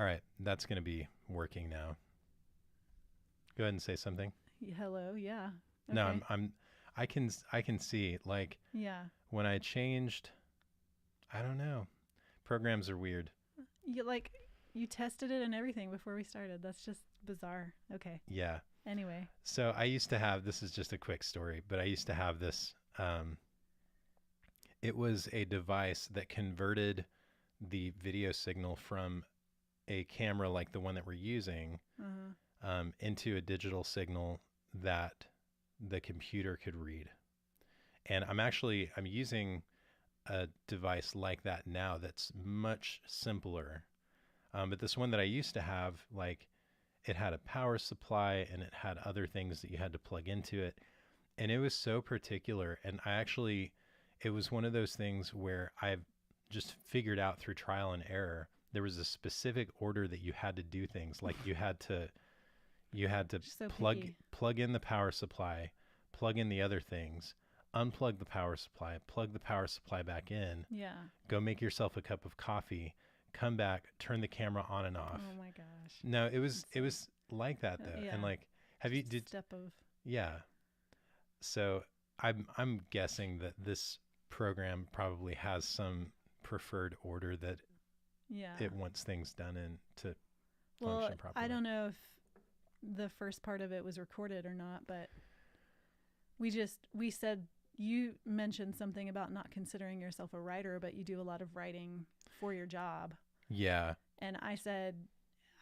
All right, that's going to be working now. Go ahead and say something. Hello. Yeah. No, Okay. I can see like Yeah. when I changed, I don't know. Programs are weird. You tested it and everything before we started. That's just bizarre. Okay. Yeah. Anyway. So I used to have, this is just a quick story, but I used to have this it was a device that converted the video signal from a camera like the one that we're using Uh-huh. into a digital signal that the computer could read. And I'm using a device like that now that's much simpler. But this one that I used to have, like, it had a power supply and it had other things that you had to plug into it. And it was so particular. And it was one of those things where I've just figured out through trial and error. There was a specific order that you had to do things. Like you had to Just so plug picky. plug in the power supply, plug in the other things, unplug the power supply, plug the power supply back in, Yeah. go make yourself a cup of coffee, come back, turn the camera on and off. Oh my gosh. No, It's it was like that though. And yeah. like have you Just a did step of yeah. So I'm guessing that this program probably has some preferred order that yeah. it wants things done in to Well, function I properly. don't know if the first part of it was recorded or not, but we said you mentioned something about not considering yourself a writer, but you do a lot of writing for your job. Yeah. And I said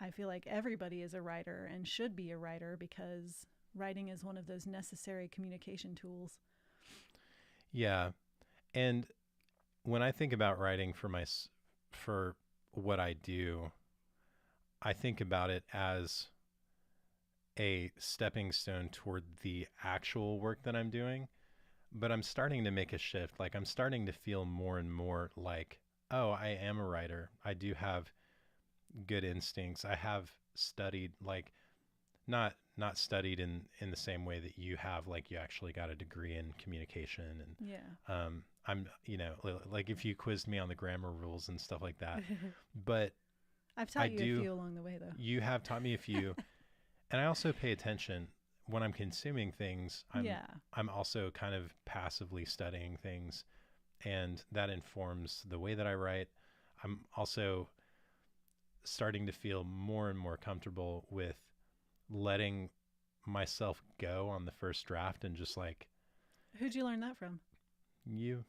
I feel like everybody is a writer and should be a writer because writing is one of those necessary communication tools. Yeah. And when I think about writing for what I do, I think about it as a stepping stone toward the actual work that I'm doing. But I'm starting to make a shift. Like I'm starting to feel more and more like, oh, I am a writer. I do have good instincts. I have studied like not studied in the same way that you have, like you actually got a degree in communication Yeah. and I'm like if you quizzed me on the grammar rules and stuff like that. But I've I taught you a do few along the way, though. you have taught me a few, and I also pay attention when I'm consuming things. Yeah. I'm also kind of passively studying things, and that informs the way that I write. I'm also starting to feel more and more comfortable with letting myself go on the first draft and just like Who'd you learn that from? you,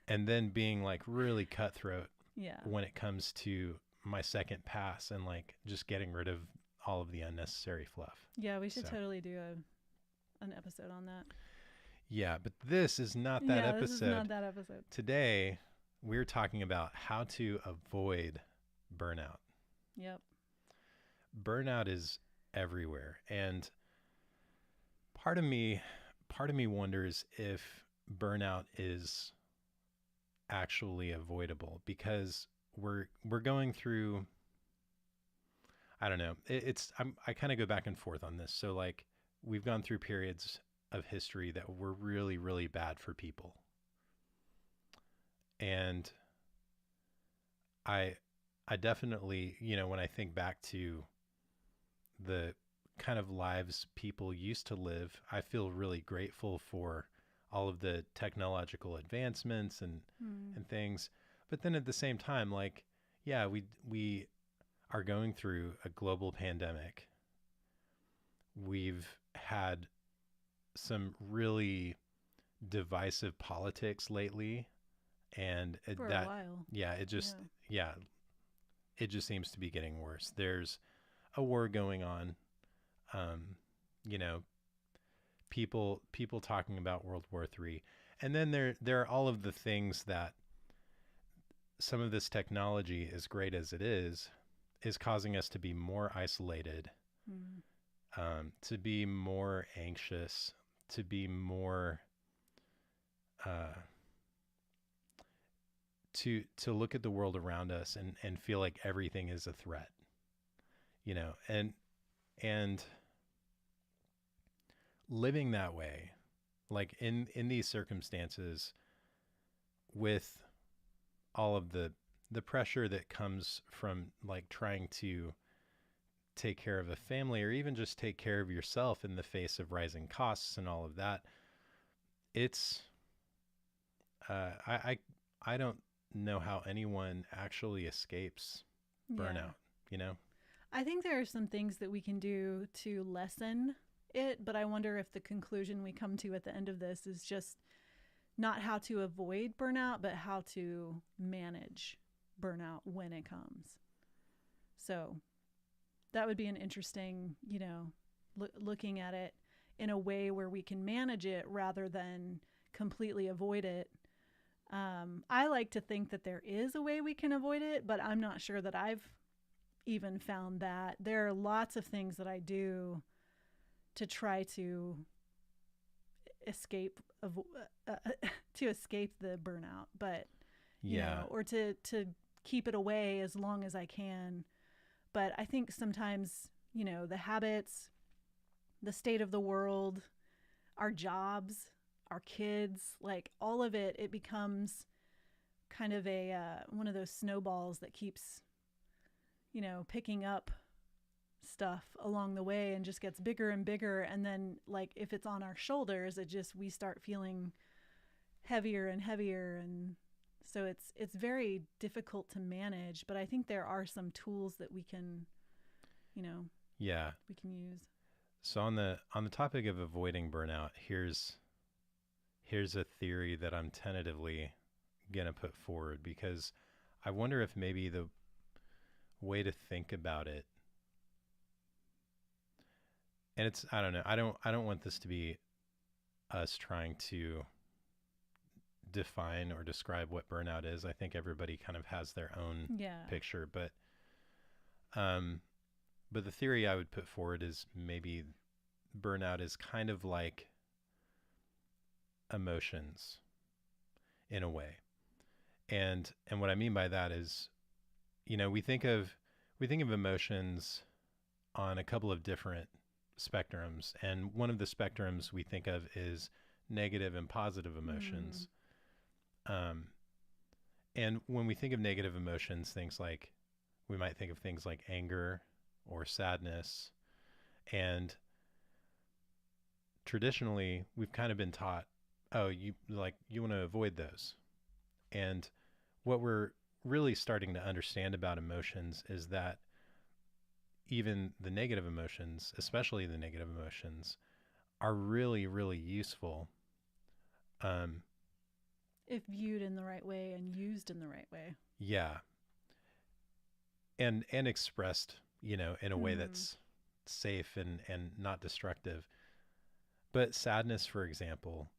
and then being like really cutthroat Yeah. when it comes to my second pass and like just getting rid of all of the unnecessary fluff. Yeah, we should So, totally do an episode on that. yeah, but this is not that Yeah, this is not episode. that episode. Today, we're talking about how to avoid burnout. Yep. Burnout is everywhere, and part of me part of me wonders if burnout is actually avoidable because we're going through, I don't know. I kind of go back and forth on this. So like we've gone through periods of history that were really really bad for people. And I I definitely, when I think back to the kind of lives people used to live, I feel really grateful for all of the technological advancements Mm. and things. But then at the same time, like, yeah, we are going through a global pandemic. We've had some really divisive politics lately, and For a that, while. yeah, Yeah. yeah, it just seems to be getting worse. There's a war going on. Um, you know, people talking about World War III, and then there are all of the things that some of this technology, as great as it is causing us to be more isolated, Mm. to be more anxious, to be more uh, to look at the world around us and feel like everything is a threat, and living that way, like in these circumstances, with all of the the pressure that comes from like trying to take care of a family or even just take care of yourself in the face of rising costs and all of that, it's I don't know how anyone actually escapes Yeah. burnout, you know? I think there are some things that we can do to lessen it, but I wonder if the conclusion we come to at the end of this is just not how to avoid burnout, but how to manage burnout when it comes. So that would be an interesting, looking at it in a way where we can manage it rather than completely avoid it. I like to think that there is a way we can avoid it, but I'm not sure that I've even found that. There are lots of things that I do to try to escape to escape the burnout, but or to keep it away as long as I can. But I think sometimes, the habits, the state of the world, our jobs, our kids, like all of it, it becomes kind of a one of those snowballs that keeps, picking up stuff along the way and just gets bigger and bigger. And then like if it's on our shoulders, we start feeling heavier and heavier. And so it's very difficult to manage, but I think there are some tools that we can, we can use. So on the topic of avoiding burnout, here's a theory that I'm tentatively gonna put forward, because I wonder if maybe the way to think about it, and it's, I don't know, I don't want this to be us trying to define or describe what burnout is. I think everybody kind of has their own picture, but the theory I would put forward is maybe burnout is kind of like emotions in a way. And what I mean by that is, we think of emotions on a couple of different spectrums, and one of the spectrums we think of is negative and positive emotions. And when we think of negative emotions, we might think of things like anger or sadness, and traditionally we've kind of been taught, oh, you want to avoid those. And what we're really starting to understand about emotions is that even the negative emotions, especially the negative emotions, are really, really useful. If viewed in the right way and used in the right way. Yeah. And expressed, in a way that's safe and not destructive. But sadness, for example,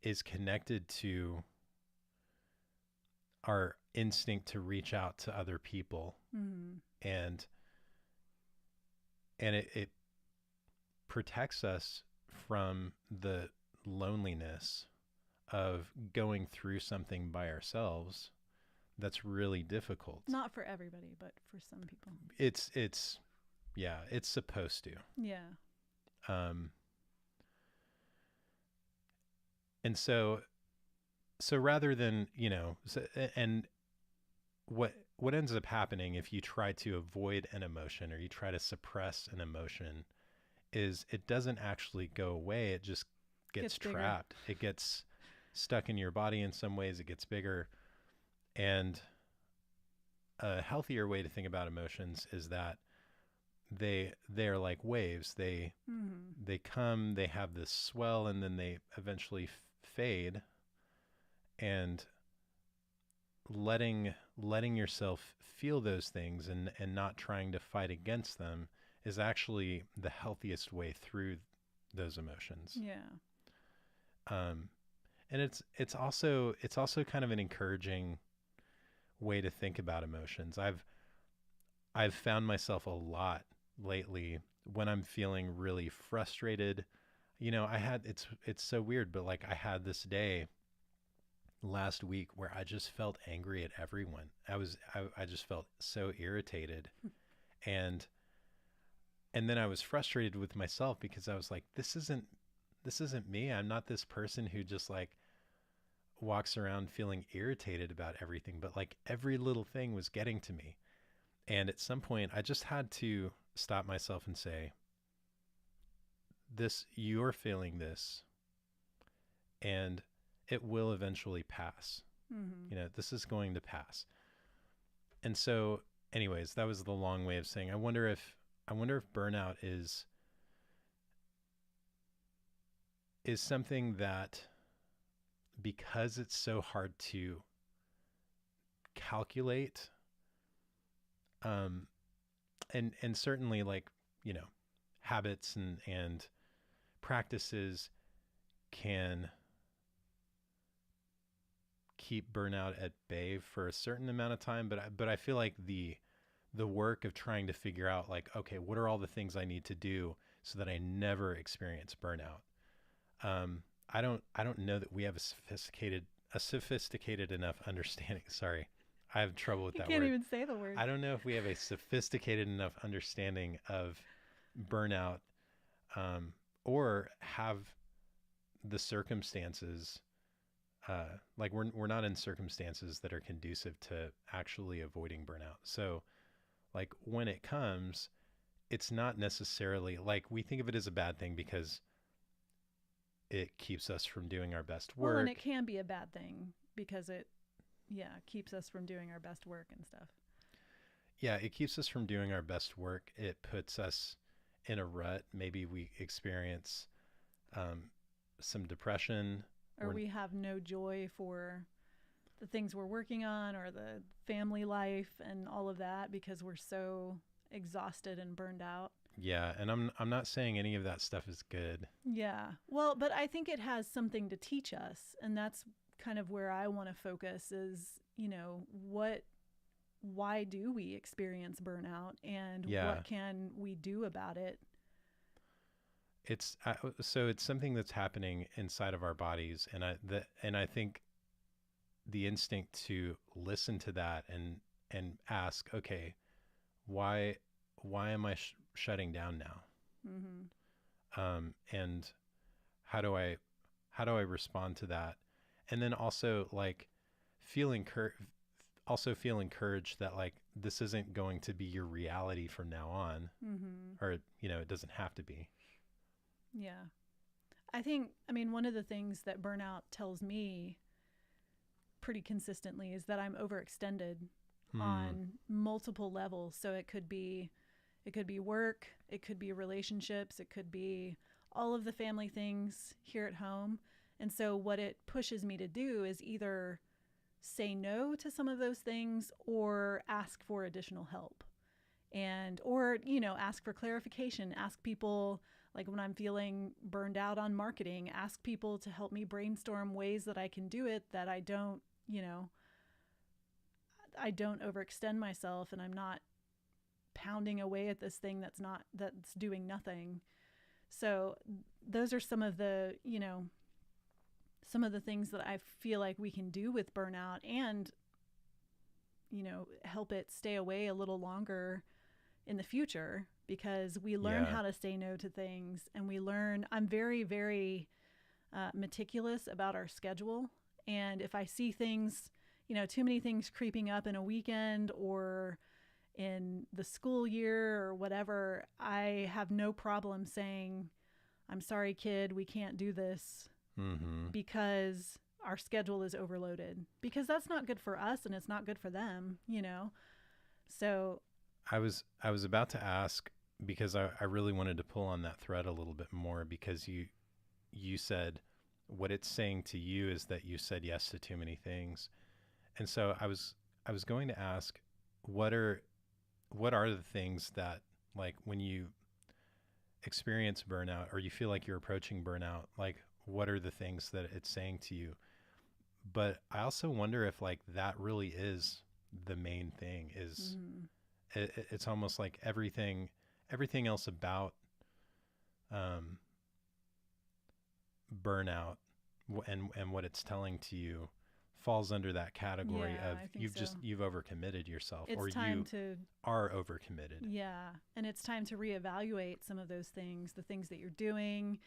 is connected to our instinct to reach out to other people. And it protects us from the loneliness of going through something by ourselves that's really difficult. Not for everybody, but for some people. It's supposed to. Yeah. And so rather than, and what ends up happening if you try to avoid an emotion or you try to suppress an emotion is it doesn't actually go away. It just gets trapped. It gets stuck in your body in some ways. It gets bigger. And a healthier way to think about emotions is that they're like waves. They come, they have this swell, and then they eventually fade. And letting yourself feel those things and not trying to fight against them is actually the healthiest way through those emotions. Yeah. And it's also kind of an encouraging way to think about emotions. I've found myself a lot lately when I'm feeling really frustrated. It's so weird, but like I had this day last week where I just felt angry at everyone. I just felt so irritated. And then I was frustrated with myself because I was like, this isn't me. I'm not this person who just like walks around feeling irritated about everything, but like every little thing was getting to me. And at some point, I just had to stop myself and say, this, you're feeling this, and it will eventually pass. You know, this is going to pass. And so, anyways, that was the long way of saying, I wonder if burnout is something that, because it's so hard to calculate, and certainly, like, you know, habits and practices can keep burnout at bay for a certain amount of time, but I feel like the work of trying to figure out, like, okay, what are all the things I need to do so that I never experience burnout? I don't know that we have a sophisticated enough understanding. Sorry, I have trouble with that word. You can't even say the word. I don't know if we have a sophisticated enough understanding of burnout, or have the circumstances, like we're not in circumstances that are conducive to actually avoiding burnout. So, like, when it comes, it's not necessarily like we think of it as a bad thing because it keeps us from doing our best work. Well, and it can be a bad thing because it, keeps us from doing our best work and stuff. Yeah, it keeps us from doing our best work. It puts us in a rut. Maybe we experience some depression. Or we have no joy for the things we're working on or the family life and all of that because we're so exhausted and burned out. Yeah, and I'm not saying any of that stuff is good. Yeah. Well, but I think it has something to teach us, and that's kind of where I want to focus is, why do we experience burnout and what can we do about it? It's so it's something that's happening inside of our bodies, and I think the instinct to listen to that and ask, okay, why am I shutting down now? And how do I respond to that? And then also, like, feel encouraged that, like, this isn't going to be your reality from now on, or it doesn't have to be. Yeah. I mean, one of the things that burnout tells me pretty consistently is that I'm overextended on multiple levels. So it could be work, it could be relationships, it could be all of the family things here at home. And so what it pushes me to do is either say no to some of those things or ask for additional help or ask for clarification, ask people, like when I'm feeling burned out on marketing, ask people to help me brainstorm ways that I can do it, that I don't overextend myself and I'm not pounding away at this thing that's doing nothing. So those are some of the things that I feel like we can do with burnout and, help it stay away a little longer in the future, because we learn how to say no to things, and I'm very, very meticulous about our schedule. And if I see things, too many things creeping up in a weekend or in the school year or whatever, I have no problem saying, I'm sorry, kid, we can't do this because our schedule is overloaded, because that's not good for us and it's not good for them, So I was about to ask, because I really wanted to pull on that thread a little bit more, because you said what it's saying to you is that you said yes to too many things. And so I was going to ask, what are the things that, like, when you experience burnout or you feel like you're approaching burnout, like, what are the things that it's saying to you? But I also wonder if, like, that really is the main thing, is it's almost like everything else about burnout and what it's telling to you falls under that category of you've overcommitted yourself, or you are overcommitted. Yeah. And it's time to reevaluate some of those things, the things that you're doing,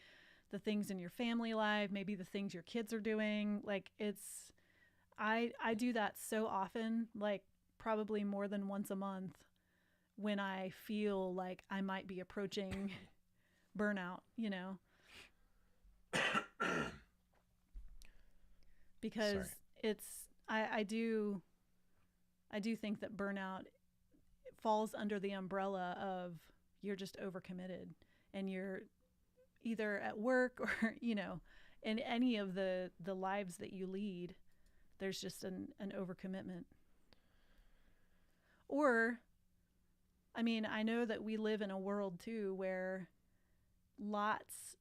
the things in your family life, maybe the things your kids are doing. Like I do that so often, like probably more than once a month, when I feel like I might be approaching burnout, because Sorry. it's, I do think that burnout falls under the umbrella of you're just overcommitted, and you're either at work or, in any of the lives that you lead, there's just an overcommitment. Or, I mean, I know that we live in a world too where lots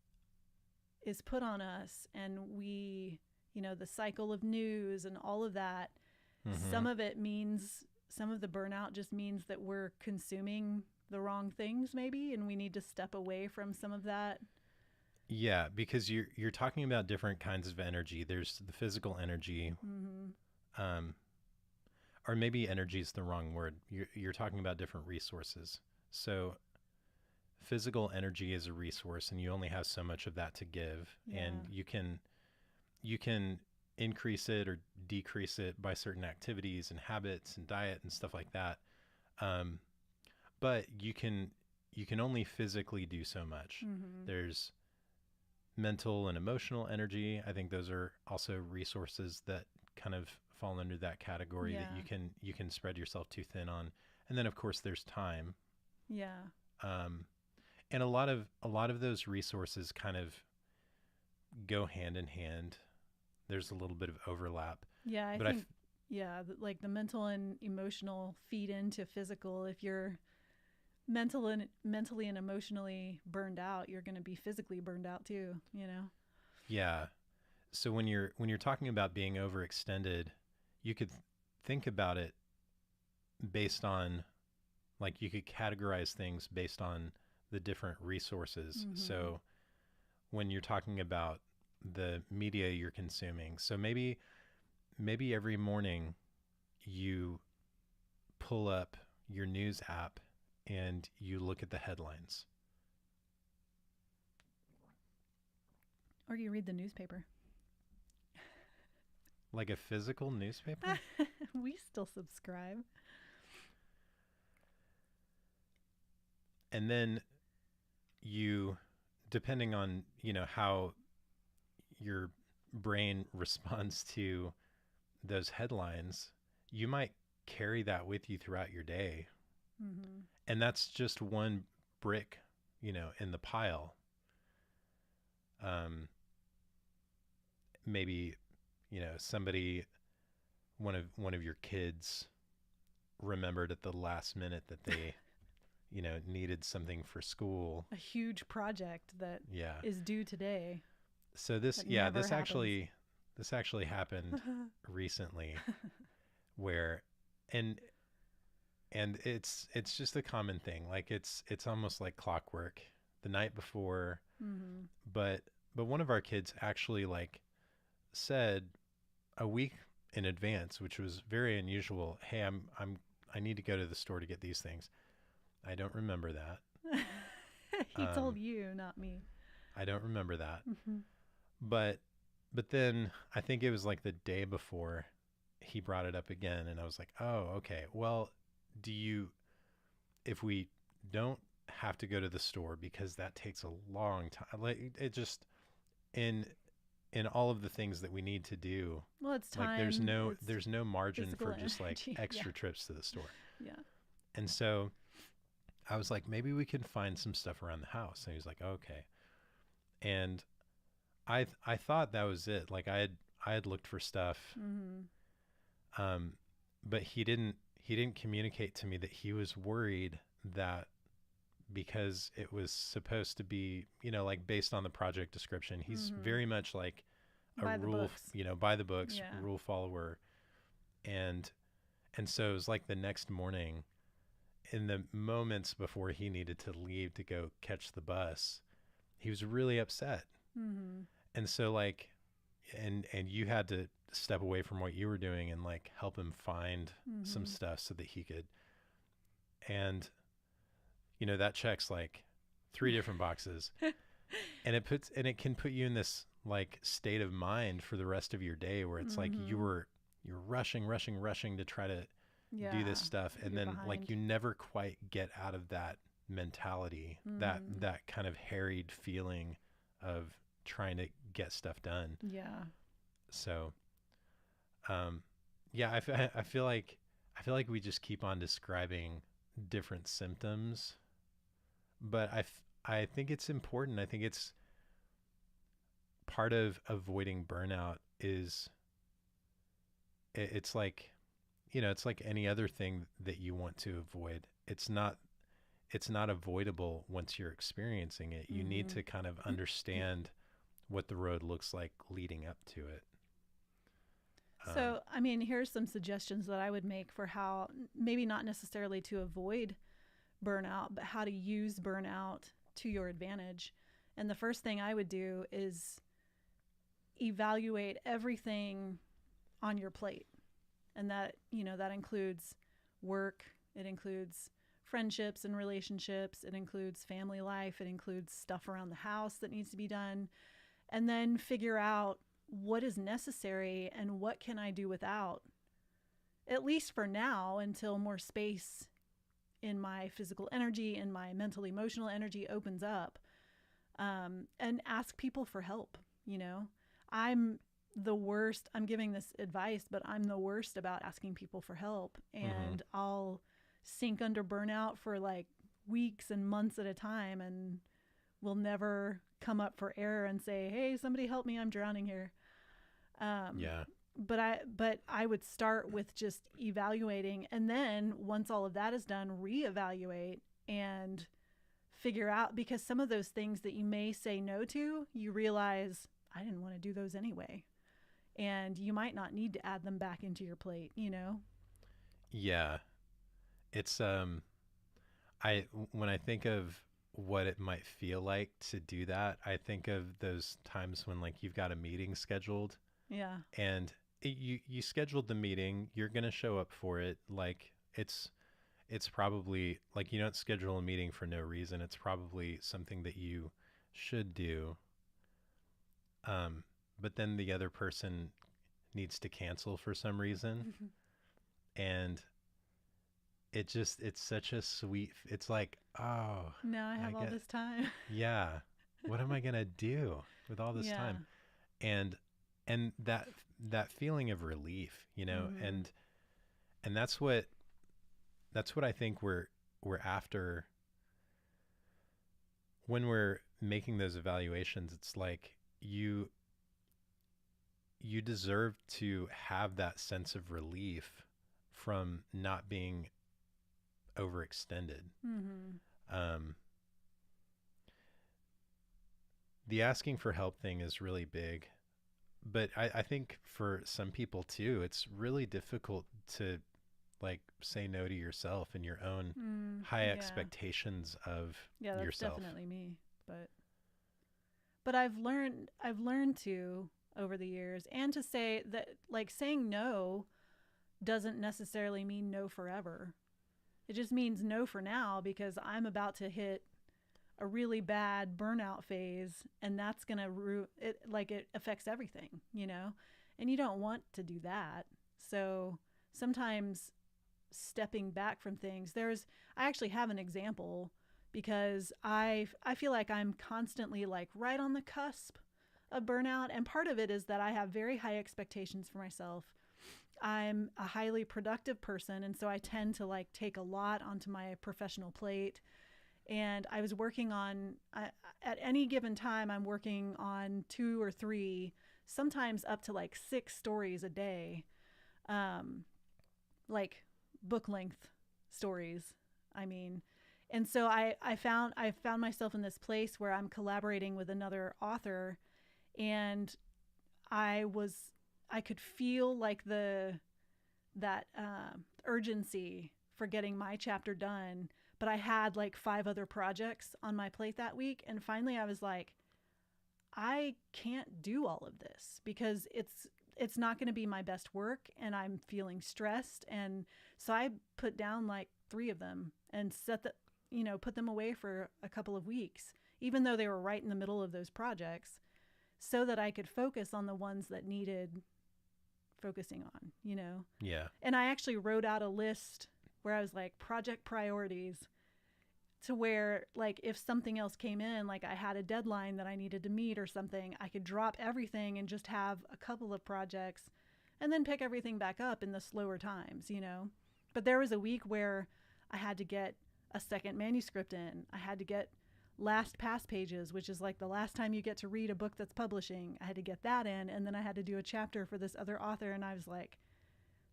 is put on us, and we, the cycle of news and all of that. Mm-hmm. Some of the burnout just means that we're consuming the wrong things maybe, and we need to step away from some of that. Yeah, because you're talking about different kinds of energy. There's the physical energy, or maybe energy is the wrong word. You're talking about different resources. So physical energy is a resource, and you only have so much of that to give, and you can increase it or decrease it by certain activities and habits and diet and stuff like that. But you can only physically do so much. There's mental and emotional energy. I think those are also resources that kind of fall under that category, that you can spread yourself too thin on. And then of course there's time. Yeah. And a lot of those resources kind of go hand in hand. There's a little bit of overlap. Yeah, I think like the mental and emotional feed into physical. If you're mentally and emotionally burned out, you're going to be physically burned out too, Yeah. So when you're talking about being overextended, you could think about it based on, like, you could categorize things based on the different resources. So when you're talking about the media you're consuming, so maybe every morning you pull up your news app and you look at the headlines. Or you read the newspaper. Like a physical newspaper? We still subscribe. And then you, depending on, how your brain responds to those headlines, you might carry that with you throughout your day. And that's just one brick, in the pile. Maybe, somebody, one of your kids remembered at the last minute that they, needed something for school. A huge project that is due today. So this actually happened recently, where, and it's just a common thing. Like it's almost like clockwork. The night before, but one of our kids actually said a week in advance, which was very unusual. Hey, I need to go to the store to get these things. I don't remember that. He told you, not me. I don't remember that. But then I think it was like the day before he brought it up again, and I was like, oh, okay. Well, if we don't have to go to the store, because that takes a long time, like it just, in all of the things that we need to do, well, it's time. Like there's no margin for just like extra trips to the store. Yeah. And so I was like, maybe we can find some stuff around the house. And he was like, okay. And I thought that was it. Like I had looked for stuff. But he didn't communicate to me that he was worried that, because it was supposed to be, like based on the project description, he's very much like a rule, by the books, rule follower. And so it was like the next morning, in the moments before he needed to leave to go catch the bus, he was really upset. And so like, and you had to step away from what you were doing and like help him find some stuff so that he could, and that checks like 3 different boxes. And it can put you in this like state of mind for the rest of your day where it's like Mm-hmm. you're rushing to try to do Yeah. this stuff, and You're then like behind. you never quite get out of that mentality, Mm-hmm. that kind of harried feeling of trying to get stuff done. Yeah. So um yeah, I feel like we just keep on describing different symptoms, but I think it's important. I think it's part of avoiding burnout is it's like, you know, it's like any other thing that you want to avoid. It's not avoidable once you're experiencing it. You need Mm-hmm. to kind of understand what the road looks like leading up to it. Um, So, I mean, here's some suggestions that I would make for how, maybe not necessarily to avoid burnout, but how to use burnout to your advantage. And the first thing I would do is evaluate everything on your plate. And that, that includes work, it includes friendships and relationships, it includes family life, it includes stuff around the house that needs to be done. And then figure out what is necessary and what can I do without, at least for now, until more space in my physical energy and my mental emotional energy opens up. And ask people for help. I'm the worst. I'm giving this advice, but I'm the worst about asking people for help. mhm. And I'll sink under burnout for like weeks and months at a time and will never come up for air and say, "Hey, somebody help me, I'm drowning here." Um, Yeah. but I would start with just evaluating, and then once all of that is done, reevaluate and figure out, because some of those things that you may say no to, you realize I didn't want to do those anyway, and you might not need to add them back into your plate. Yeah. It's I when I think of what it might feel like to do that, I think of those times when like you've got a meeting scheduled, Yeah. and you scheduled the meeting, you're going to show up for it. Like it's probably like you don't schedule a meeting for no reason. It's probably something that you should do. Um, but then the other person needs to cancel for some reason, and it's such a sweet. It's like, oh, Now I I have all get, this time. yeah. What am I gonna do with all this Yeah. time? And that feeling of relief, you know, Mm-hmm. and that's what I think we're after when we're making those evaluations. It's like you deserve to have that sense of relief from not being overextended. Mm-hmm. Um, the asking for help thing is really big, but I think for some people too, it's really difficult to like say no to yourself and your own high Yeah. expectations of Yeah, that's yourself. definitely me. But I've learned to, over the years, and to say that, like, saying no doesn't necessarily mean no forever. It just means no for now, because I'm about to hit a really bad burnout phase, and that's going to it, like, it affects everything. And you don't want to do that. So sometimes stepping back from things, I actually have an example, because I feel like I'm constantly like right on the cusp of burnout, and part of it is that I have very high expectations for myself. I'm a highly productive person, and so I tend to like take a lot onto my professional plate. And I was working on, at any given time, I'm working on two or three, sometimes up to like six stories a day, um, like book length stories. I mean, and so I found myself in this place where I'm collaborating with another author, and I was I could feel like the that urgency for getting my chapter done, but I had like five other projects on my plate that week, and finally I was like, I can't do all of this because it's not going to be my best work, and I'm feeling stressed. And so I put down like three of them and put them away for a couple of weeks even though they were right in the middle of those projects, so that I could focus on the ones that needed focusing on, you know? Yeah. And I actually wrote out a list where I was like, project priorities, to where, like, if something else came in, like I had a deadline that I needed to meet or something, I could drop everything and just have a couple of projects and then pick everything back up in the slower times, you know? But there was a week where I had to get a second manuscript in. I had to get last pass pages, which is like the last time you get to read a book that's publishing. I had to get that in, and then I had to do a chapter for this other author, and I was like,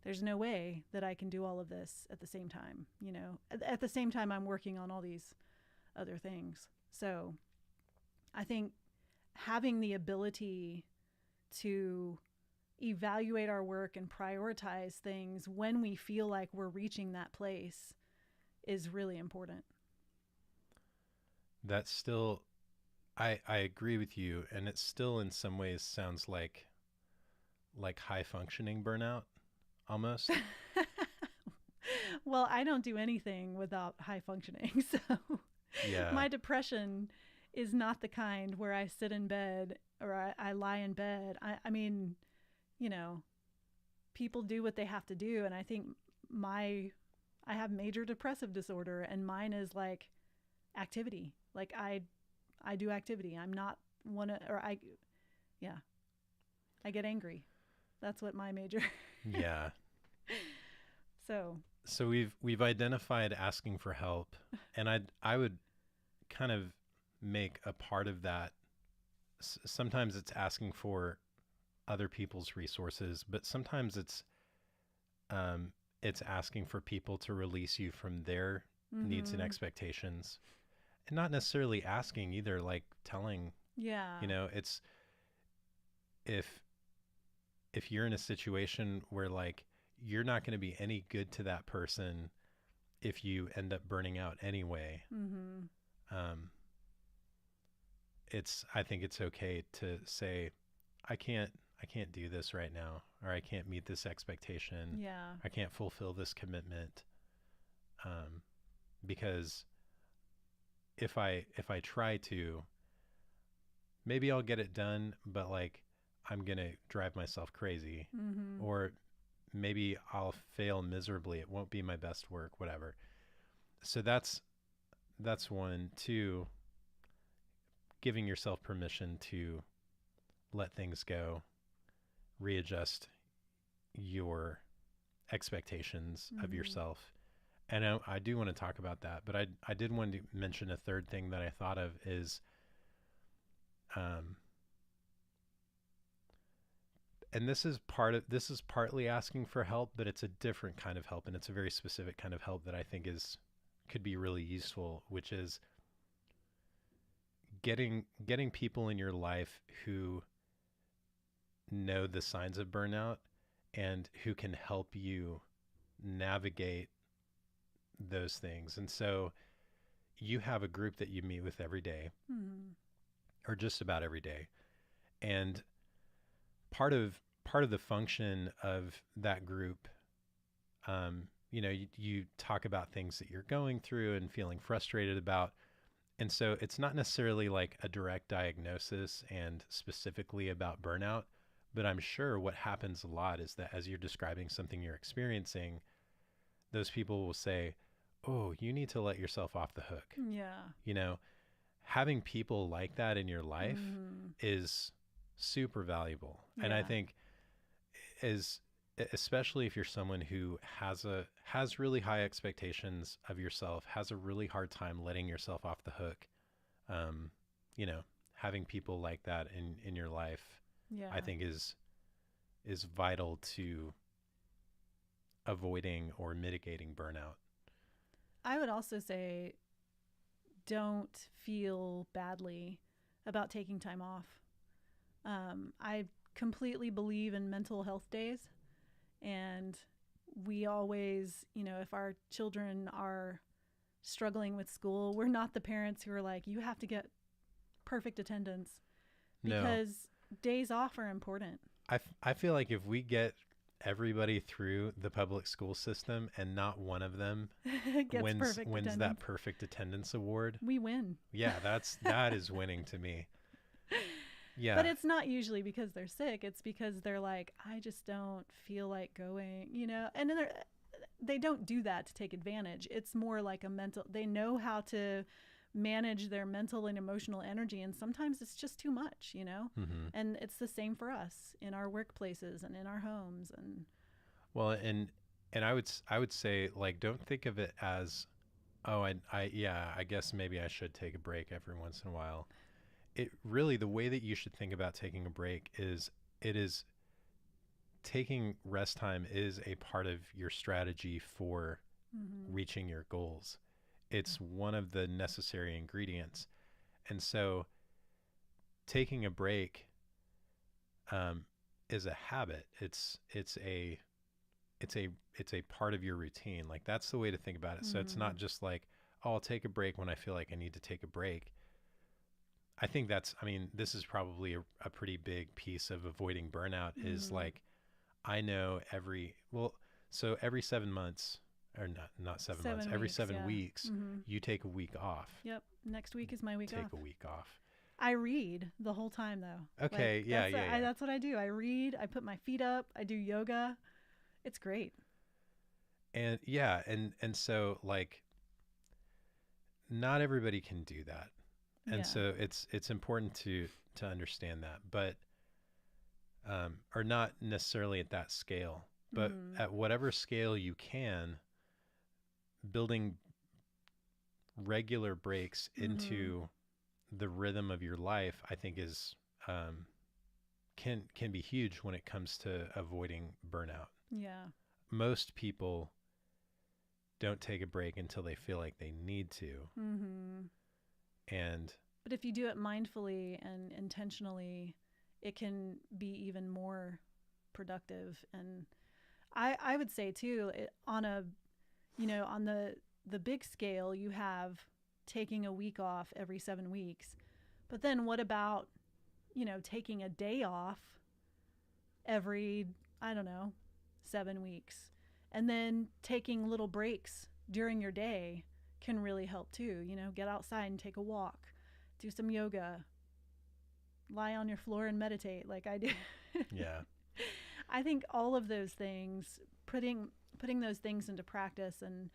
there's no way that I can do all of this at the same time, you know? At the same time, I'm working on all these other things. So I think having the ability to evaluate our work and prioritize things when we feel like we're reaching that place is really important. That's still, I agree with you. And it still in some ways sounds like high functioning burnout almost. Well, I don't do anything without high functioning. So Yeah. my depression is not the kind where I sit in bed or I lie in bed. I mean, you know, people do what they have to do. And I think I have major depressive disorder, and mine is like activity. Like I do activity. I'm not I get angry. That's what my major. Yeah. So we've identified asking for help, and I would kind of make a part of that. Sometimes it's asking for other people's resources, but sometimes it's asking for people to release you from their needs and expectations, and not necessarily asking either, like telling. Yeah. You know, it's if you're in a situation where like you're not going to be any good to that person if you end up burning out anyway. I think it's okay to say, I can't do this right now, or I can't meet this expectation. Yeah. I can't fulfill this commitment. Because if I try to, maybe I'll get it done, but like I'm going to drive myself crazy, or maybe I'll fail miserably. It won't be my best work, whatever. So that's one. Two, giving yourself permission to let things go, readjust your expectations of yourself. And I do want to talk about that, but I did want to mention a third thing that I thought of is, and this is partly asking for help, but it's a different kind of help, and it's a very specific kind of help that I think could be really useful, which is getting people in your life who know the signs of burnout and who can help you navigate those things. And so you have a group that you meet with every day, or just about every day, and part of the function of that group, you know, you talk about things that you're going through and feeling frustrated about. And so it's not necessarily like a direct diagnosis and specifically about burnout, but I'm sure what happens a lot is that as you're describing something you're experiencing, those people will say, oh, you need to let yourself off the hook. Yeah. You know, having people like that in your life is super valuable. Yeah. And I think especially if you're someone who has really high expectations of yourself, has a really hard time letting yourself off the hook, you know, having people like that in your life, I think is vital to avoiding or mitigating burnout. I would also say, don't feel badly about taking time off. I completely believe in mental health days, and we always, you know, if our children are struggling with school, we're not the parents who are like, you have to get perfect attendance, because days off are important. I feel like if we get everybody through the public school system and not one of them wins that perfect attendance award. We win. Yeah, that is winning to me. Yeah. But it's not usually because they're sick. It's because they're like, I just don't feel like going, and then they don't do that to take advantage. It's more like they know how to manage their mental and emotional energy. And sometimes it's just too much, Mm-hmm. And it's the same for us in our workplaces and in our homes. And well, and I would say, like, don't think of it as, oh, I guess maybe I should take a break every once in a while. It really, the way that you should think about taking a break is taking rest time is a part of your strategy for reaching your goals. It's one of the necessary ingredients. And so taking a break is a habit. It's a part of your routine. Like, that's the way to think about it. So it's not just like, oh, I'll take a break when I feel like I need to take a break. I think this is probably a pretty big piece of avoiding burnout is like, I know every 7 months, or not 7 months, every 7 weeks, you take a week off. Yep. Next week is my week off. Take a week off. I read the whole time though. Okay. Like, that's what I do. I read, I put my feet up, I do yoga. It's great. And and so, like, not everybody can do that. And so it's important to understand that, but, or not necessarily at that scale, but at whatever scale you can, building regular breaks into the rhythm of your life, I think is, can be huge when it comes to avoiding burnout. Yeah. Most people don't take a break until they feel like they need to. But if you do it mindfully and intentionally, it can be even more productive. And I would say too, on the big scale, you have taking a week off every 7 weeks. But then what about, taking a day off every, 7 weeks, and then taking little breaks during your day can really help too. Get outside and take a walk, do some yoga, lie on your floor and meditate like I do. Yeah. I think all of those things, putting those things into practice and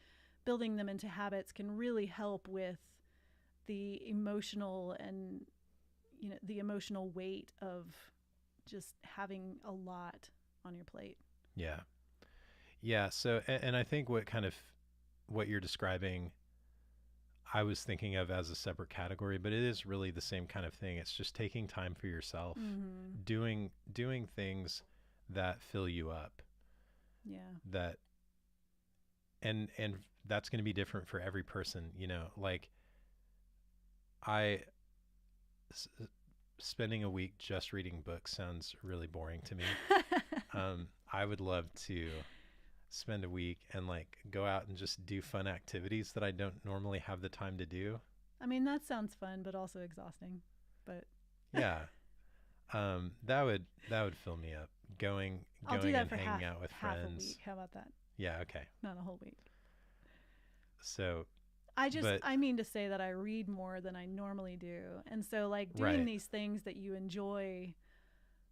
building them into habits can really help with the emotional and, the emotional weight of just having a lot on your plate. Yeah. Yeah. So, and I think what you're describing, I was thinking of as a separate category, but it is really the same kind of thing. It's just taking time for yourself, doing things that fill you up. Yeah. And that's going to be different for every person, like spending a week just reading books sounds really boring to me. I would love to spend a week and, like, go out and just do fun activities that I don't normally have the time to do. I mean, that sounds fun, but also exhausting. But yeah, that would fill me up. Going and hanging out with friends. Half a week. How about that? Yeah. Okay. Not a whole week. So. I mean to say that I read more than I normally do. And so, like, doing these things that you enjoy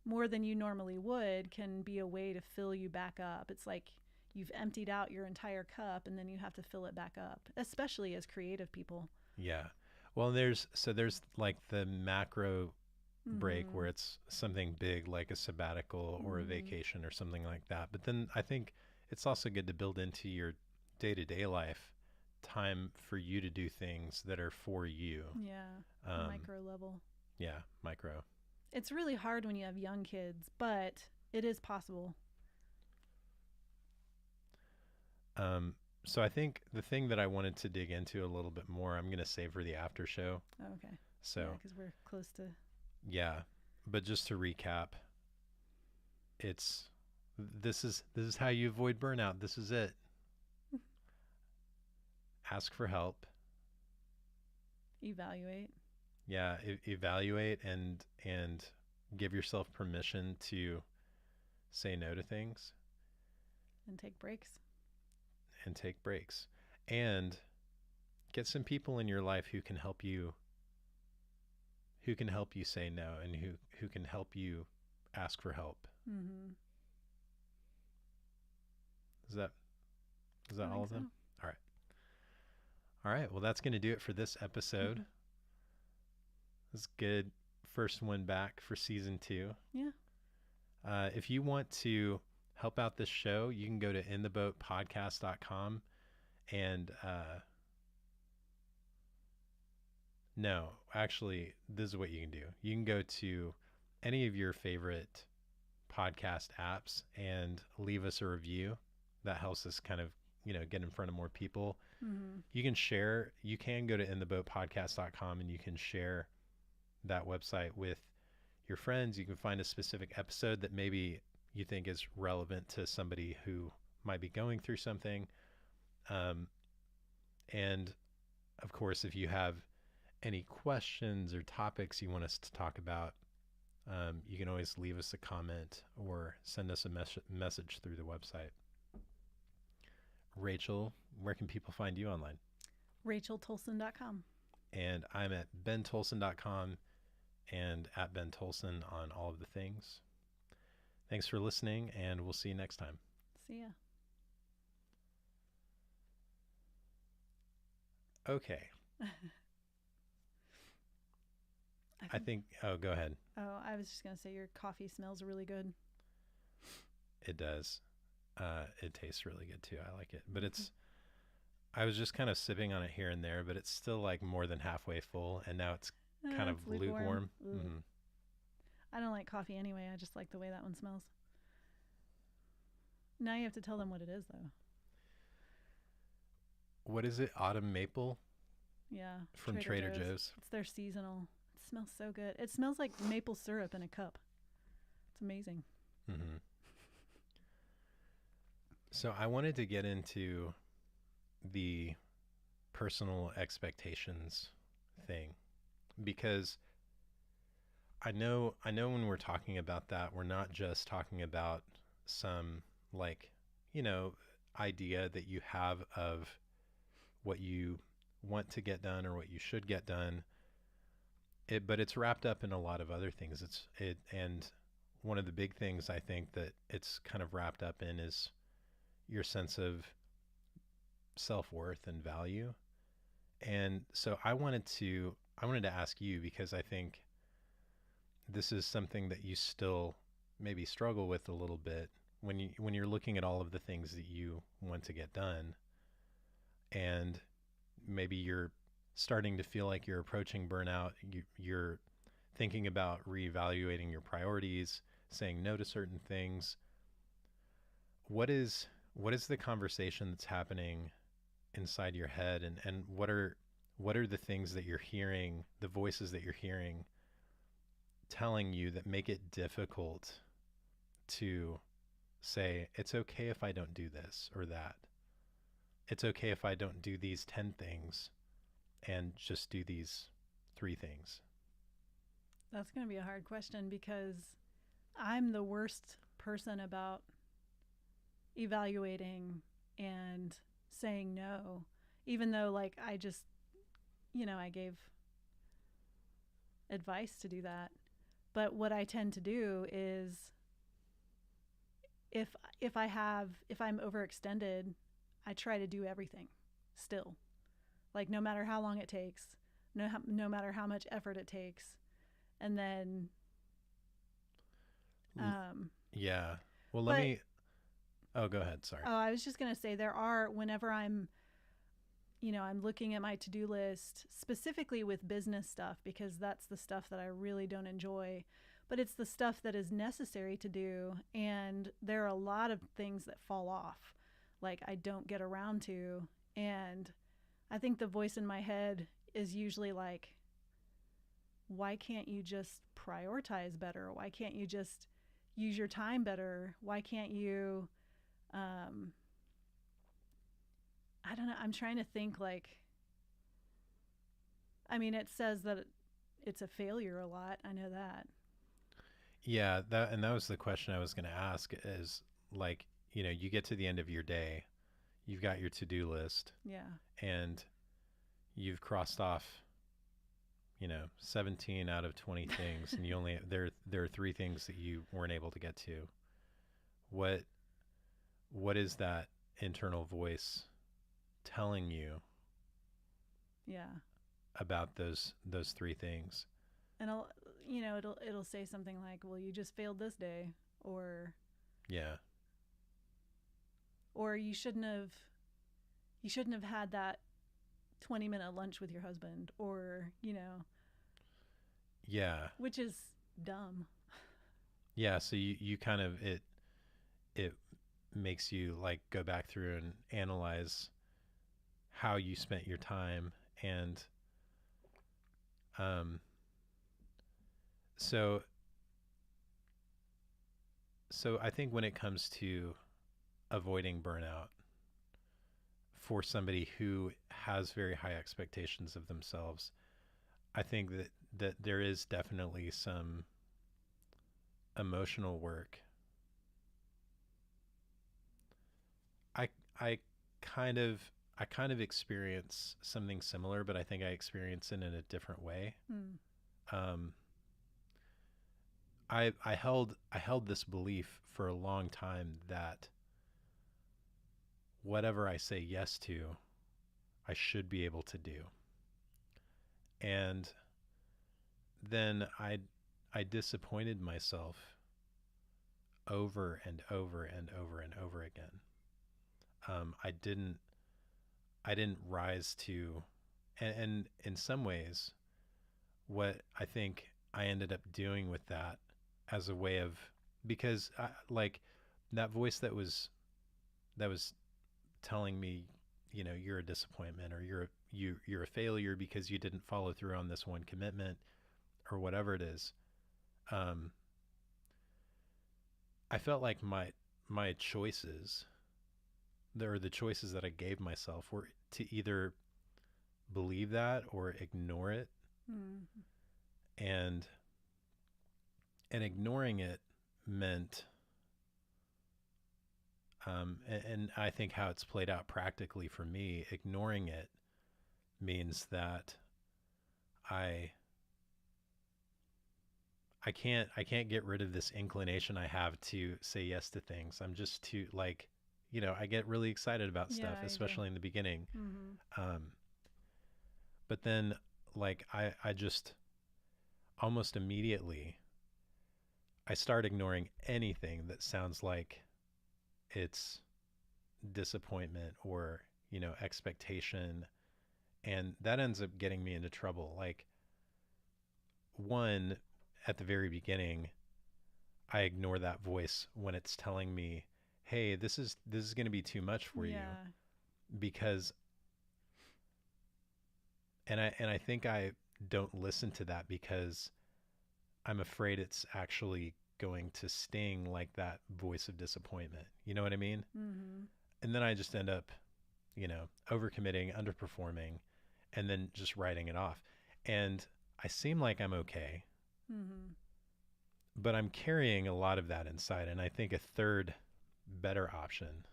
more than you normally would can be a way to fill you back up. It's like you've emptied out your entire cup and then you have to fill it back up, especially as creative people. Yeah. Well, there's like the macro break where it's something big like a sabbatical or a vacation or something like that. But then I think it's also good to build into your day-to-day life time for you to do things that are for you. Yeah. Micro level. Yeah. Micro. It's really hard when you have young kids, but it is possible. So I think the thing that I wanted to dig into a little bit more, I'm going to save for the after show. Oh, okay. So, yeah, because we're close to. Yeah. But just to recap, this is how you avoid burnout. This is it. Ask for help. Evaluate. Yeah, evaluate and give yourself permission to say no to things. And take breaks. And get some people in your life who can help you say no, and who can help you ask for help. Mm-hmm. Is that all of them? So. All right. Well, that's going to do it for this episode. It's good. First one back for season 2. Yeah. If you want to help out this show, you can go to intheboatpodcast.com and no, actually, this is what you can do. You can go to any of your favorite podcast apps and leave us a review. That helps us kind of, get in front of more people. Mm-hmm. You can go to intheboatpodcast.com and you can share that website with your friends. You can find a specific episode that maybe you think is relevant to somebody who might be going through something. And of course, if you have any questions or topics you want us to talk about, you can always leave us a comment or send us a message through the website. Rachel, where can people find you online? RachelTolson.com. And I'm at BenTolson.com and at Ben Tolson on all of the things. Thanks for listening, and we'll see you next time. See ya. Okay. I think, go ahead. Oh, I was just going to say your coffee smells really good. It does. It tastes really good too. I like it. But I was just kind of sipping on it here and there, but it's still like more than halfway full, and now it's kind of lukewarm. Mm-hmm. I don't like coffee anyway. I just like the way that one smells. Now you have to tell them what it is, though. What is it? Autumn maple? Yeah. From Trader Joe's. It's their seasonal. It smells so good. It smells like maple syrup in a cup. It's amazing. Mm-hmm. So I wanted to get into the personal expectations thing, because I know when we're talking about that, we're not just talking about some idea that you have of what you want to get done or what you should get done. But it's wrapped up in a lot of other things. And one of the big things I think that it's kind of wrapped up in is your sense of self-worth and value. And so I wanted to ask you, because I think this is something that you still maybe struggle with a little bit when you're looking at all of the things that you want to get done, and maybe you're starting to feel like you're approaching burnout. You're thinking about reevaluating your priorities, saying no to certain things. What is the conversation that's happening inside your head, and what are the things that you're hearing, the voices that you're hearing telling you that make it difficult to say, it's okay if I don't do this or that. It's okay if I don't do these 10 things and just do these 3 things. That's going to be a hard question, because I'm the worst person about evaluating and saying no, even though I just, I gave advice to do that. But what I tend to do is if I'm overextended, I try to do everything still. No matter how long it takes, no matter how much effort it takes. And then yeah. Well, go ahead. Sorry. Oh, I was just going to say whenever I'm looking at my to-do list, specifically with business stuff, because that's the stuff that I really don't enjoy, but it's the stuff that is necessary to do. And there are a lot of things that fall off, I don't get around to. And I think the voice in my head is usually why can't you just prioritize better? Why can't you just use your time better? Why can't you, I don't know. I'm trying to think it says that it's a failure a lot. I know that. Yeah. That was the question I was going to ask is you get to the end of your day, you've got your to-do list, Yeah. and you've crossed off, 17 out of 20 things, and you only there are 3 things that you weren't able to get to. What what is that internal voice telling you Yeah. about those 3 things? And it'll say something like, "Well, you just failed this day," or Yeah. you shouldn't have had that 20-minute lunch with your husband, or Yeah. which is dumb. Yeah, so you kind of it makes you like go back through and analyze how you spent your time, and um so I think when it comes to avoiding burnout for somebody who has very high expectations of themselves, I think that there is definitely some emotional work. I I kind of I kind of experience something similar, but I think I experience it in a different way. Hmm. Um, I held this belief for a long time that whatever I say yes to, I should be able to do. And then I disappointed myself over and over and over and over again. Um, I didn't I didn't rise to, and in some ways, what I think I ended up doing with that as a way of, because like that voice that was telling me, you're a disappointment, or you're a failure because you didn't follow through on this one commitment, or whatever it is. Um, I felt like my choices, the choices that I gave myself, were to either believe that or ignore it, Hmm. and ignoring it meant, and I think how it's played out practically for me, ignoring it means that I I can't get rid of this inclination I have to say yes to things. I'm just too, like, I get really excited about Yeah, stuff, I do. especially in the beginning. Hmm. Um, but then, like, I just almost immediately I start ignoring anything that sounds like it's disappointment or, expectation. And that ends up getting me into trouble. Like, one, at the very beginning, I ignore that voice when it's telling me, "Hey, this is going to be too much for you," Yeah. because, and I think I don't listen to that because I'm afraid it's actually going to sting like that voice of disappointment. You know what I mean? Hmm. And then I just end up, overcommitting, underperforming, and then just writing it off. And I seem like I'm okay, Hmm. but I'm carrying a lot of that inside. And I think a third better option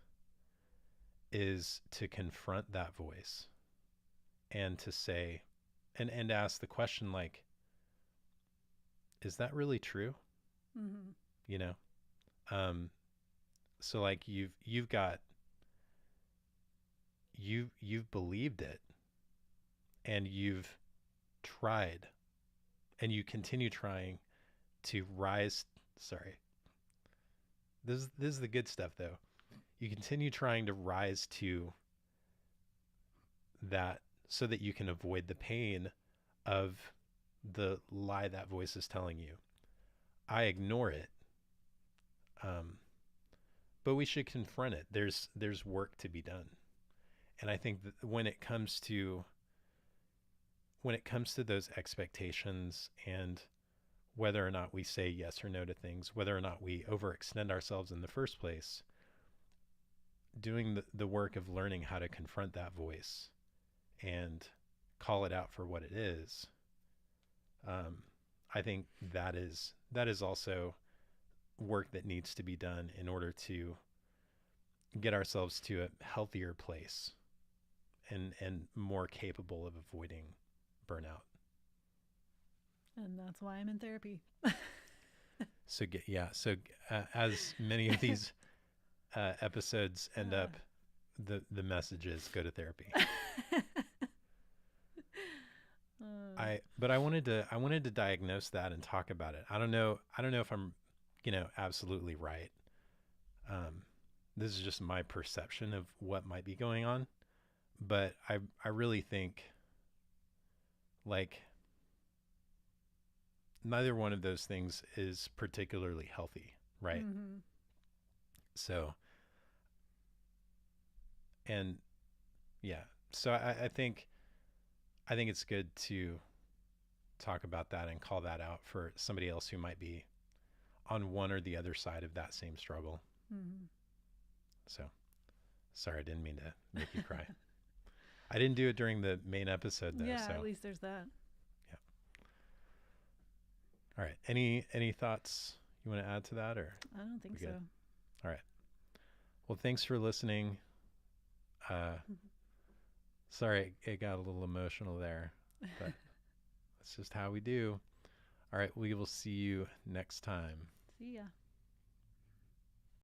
is to confront that voice and to say, and ask the question, like, is that really true? Hmm. You know? Um, so like you've believed it, and you've tried, and you continue trying to rise. Sorry. This is the good stuff though. You continue trying to rise to that so that you can avoid the pain of the lie that voice is telling you. I ignore it. Um, but we should confront it. There's work to be done. And I think that when it comes to those expectations, and whether or not we say yes or no to things, whether or not we overextend ourselves in the first place, doing the work of learning how to confront that voice and call it out for what it is, um, I think that is also work that needs to be done in order to get ourselves to a healthier place and more capable of avoiding burnout. And that's why I'm in therapy. So as many of these episodes end up, the message is go to therapy. But I wanted to diagnose that and talk about it. I don't know if I'm, absolutely right. This is just my perception of what might be going on, but I really think like neither one of those things is particularly healthy, right? Mm-hmm. So, and yeah, so I think it's good to talk about that and call that out for somebody else who might be on one or the other side of that same struggle. Mm-hmm. So, sorry, I didn't mean to make you cry. I didn't do it during the main episode though. Yeah, So at least there's that. yeah. All right. Any thoughts you want to add to that, or? I don't think so. All right. Well, thanks for listening. Sorry, it got a little emotional there, but that's just how we do. All right. We will see you next time. See ya.